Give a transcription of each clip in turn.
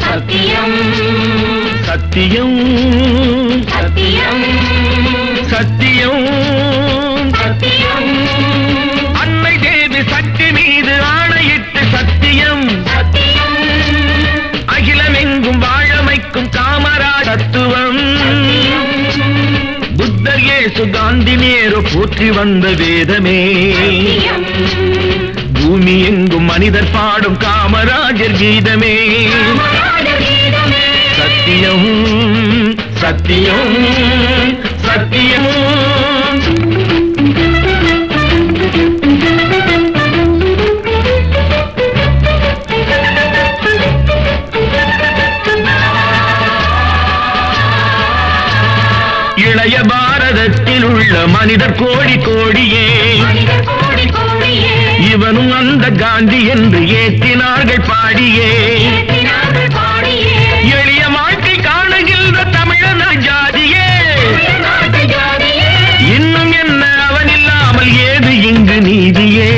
சத்தியம் சத்தியம் சத்தியம் சத்தியம் சத்தியம் அன்னை தேவி சக்தி மீது ஆணையிட்டு சத்தியம் சத்தியம் அகிலமெங்கும் வாழமைக்கும் காமராஜ் தத்துவம் புத்தர் இயேசு காந்தி நேரு போற்றி வந்த வேதமே பூமி எங்கும் மனிதர் பாடும் காமராஜர் கீதமே சத்தியம் சத்தியம் சத்தியம் இளைய பாரதத்தில் உள்ள மனிதர் கோடி கோடியே இவனும் அந்த காந்தி என்று ஏற்றினார்கள் பாடியே எளிய வாழ்க்கை காணுகின்ற தமிழன ஜாதியே இன்னும் என்ன அவன் இல்லாமல் ஏது இங்கு நீதியே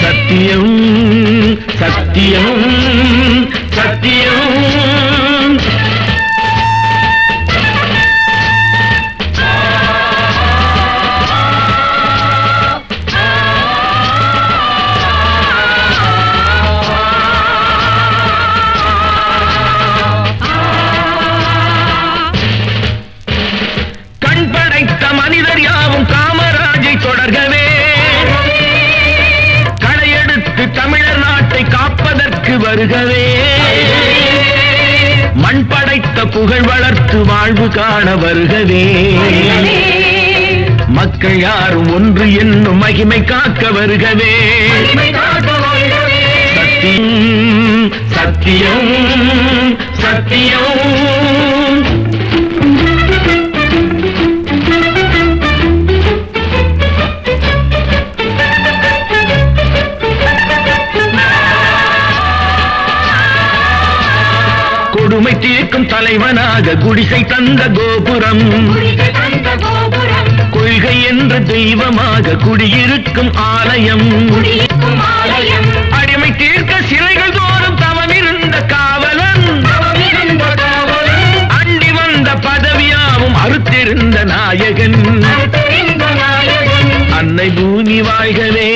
சத்தியம் சத்தியம் சத்தியம் மனிதர் யாவும் காமராஜை தொடர்கவே களையெடுத்து தமிழர் நாட்டை காப்பதற்கு வருகவே மண் படைத்த புகழ் வளர்த்து வாழ்வு காண வருகவே மக்கள் யாரும் ஒன்று என்னும் மகிமை காக்க வருகவே சத்தியம் சத்தியம் சத்தியம் கொடுமை தீர்க்கும் தலைவனாக குடிசை தந்த கோபுரம் கொள்கை என்ற தெய்வமாக குடியிருக்கும் ஆலயம் அடிமை தீர்க்க சிறைகள் தோறும் தவமிருந்த காவலன் அண்டி வந்த பதவியாவும் அறுத்திருந்த நாயகன் அன்னை பூமி வாழ்கவே